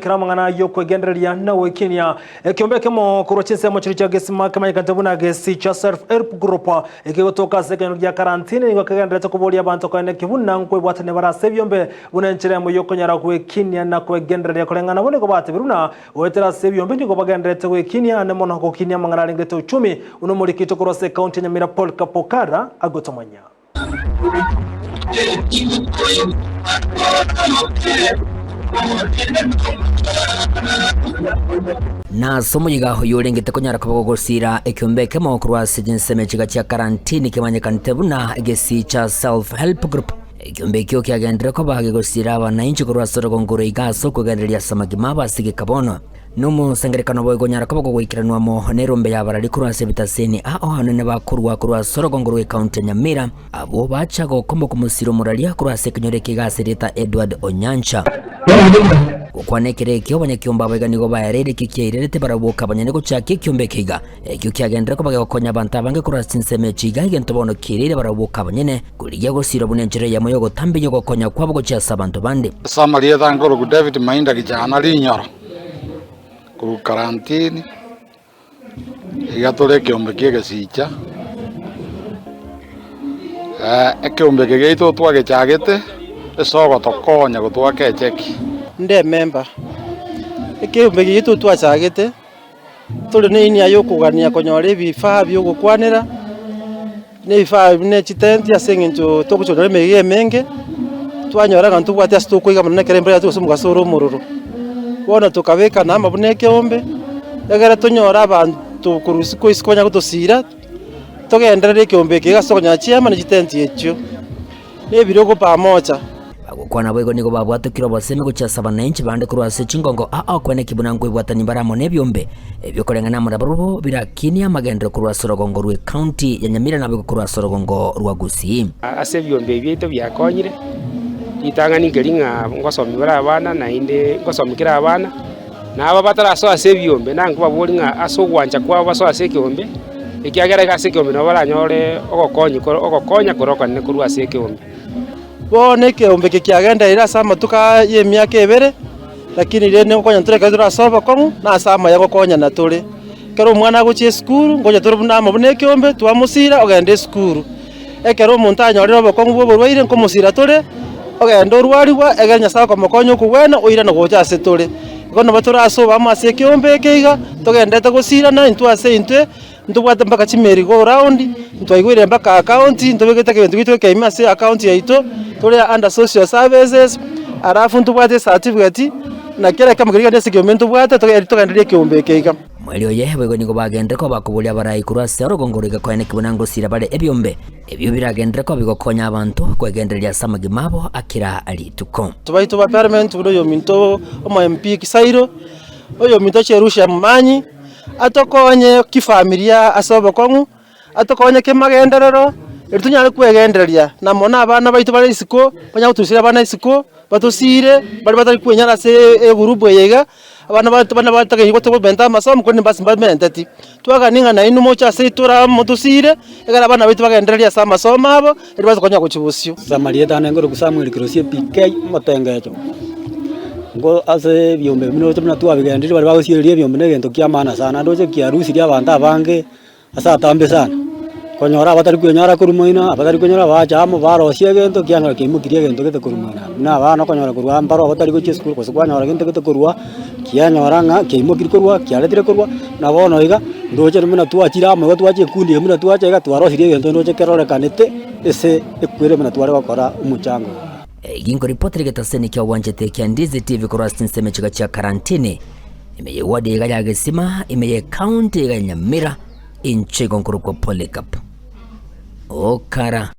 Kiramangana yoko genderia na wekinia kiombeke mo kurochinse mo chiricha gesima kama kantabuna gesi cha self help group ikigotoka second ya karantini ngo kagendera kubolia abantu kane kibuna nkwe bwatane barase byombe bunenchire mo yoko nyara kwekinia na kwegenderia kolengana bone ko bate biruna wetera se byombe ngo bagendera kwekinia ne mono ko kinia mangana ringete uchumi uno muri kitokorose county Nyamira Paul Kapokara agotomanya na somo yigaho yurengete konyara kubogosira ekyombeke mo kurwase jinseme chiga cha karantini kimanyekante buna gesi cha self help group ekyombeke okyagendera ko bagegosira abananchi kurwasoro gongoro igaso kugenderia samagi mabasige kabono numu sengerekano boy gonyara ko bogoikiranwa mo nerombe yabarari kurwase bitaseni aho hanene bakurwa kurwasoro gongoro county Nyamira abo bacha gokombo kumusiro muralia kurwase kinyoreke gasirita Edward Onyancha ukwanekere kyo banyakyomba baganigo bayarere kikyeirete barabuka banyane gucaka ikyombekega ekyo kyagendera ko bagakonya abantu abange kurasinseme ciga gentobono kirire barabuka banyene kuriya gusira bunenjere ya moyo gotambe yo gokonya kwabo gocyasa abantu bande Samaria thangoro ku David Mainda kijana rinyoro ku karantini igatore kyombekege sicha ekyombekege ito twagechagete esogo tokonya gutwake cheki nde member ekyombeke gitu twachagete tuli nini ayo kugania konyore bifaa byo gukwanira ne bifaa bine chitenti asenginto tokuchora mege menge twanyora kantu kwati asitokuiga munene kerembera tusumuka soro mururu bona tukabeka namba buneke ombe yagara tonyora abantu kurusiko iskonya gutosira togenderere ekyombeke gasokonya chiama ne chitenti echo ne biroko pamoja kwana bwego nigo babwatukiro baseme gucyasa abananchi bande kurwase cingongo kwene kibuna ngwe bwatani baramo nebyombe ebyo kolengana murabarubo birakinia magendero kurwasoro gongo rwe county ya Nyamira nabwo kurwasoro gongo rwa Gusii ase byombe byeto byakonyire itangani gelinga ngosomibara abana na inde ngosomikira abana na aba bataraso ase byombe nangu babulinga asogwanja kwa baso ase kyombe ikiagera ase kyombe no baranyore ogokonya koroka ne kurwase kyombe bone kyombeke kyagenda ira sama tuka ye myaka ebere lakini rene ngonya ntureka turasoba komu na sama yago konya na turi kero mwana guchie skuru ngonya turubuna mabune kyombe twamusira ogende skuru ekero umuntu anyorero bokongu bo borwaire nkomusira turi ogende orwariwa egenya sako mokonyo kuwena oira no gocha ase turi gono baturasoba amase kyombe keiga togendete gusira na intwase intwe ntubwate mpaka chimeri go round ntwaigwire mpaka account ntubegete kintu gitwe keimase account yaito tuli under social services arafu ntubwate certificate na kera kama kiriga ndese kyomento bwate togenderie kyombekeiga mwelio yewe go nigo bagende ko bakubulia barayi kurwase orogongorega kwene kibunango sira bare ebyombe ebyo biragendera ko bigokonya abantu kwegenderia samagi mabo akira alituko tubaito ba parliament budo yo minto omo MP Kisairo oyo minto cherusha mumanyi atokonye kifamilia asobo kongu atokonye kemagenderero eritunyale kwegenderia na mona abana baitu bari isiko banya gutusira abana isiko batusire bari batari kwenyara se group yega abana batake goto benta masomo koni basi mbentati twaganinga na inu mocha se tura mutusire egara abana baitu bagenderia sa masomo abo eribaza konya kuchibusyo Samaria tane ngoro kusamwiri kirosie PK motengecho ngo ase byombe mino tumna tuabigendire bari bagusiririe byombe negento kiamana sana ndoje kiarusi ria banta bange asa tambe sana konyora batari kwenyara kurumoina batari kwenyara bachamo barosie gento kianyora kimukirie gento gete kurumoina na bana konyora kurwa mbaro batari gochie skuru kwanyora gento gete kurwa kianyora nga kimukiri kurwa kialetire kurwa na bono iga ndoje muna tuachira mo tuache kundi muna tuache ga twarosirie gento ndoje kerore kanete ese ekwire muna tware bakora umuchango gingo ripoti getaseni kya wanjete kya Ndizi TV kurwasi nseme chiga cha karantini imeye wadi ya gesima imeye county ya Nyamira inche gonkuru kwa Polycarp Okara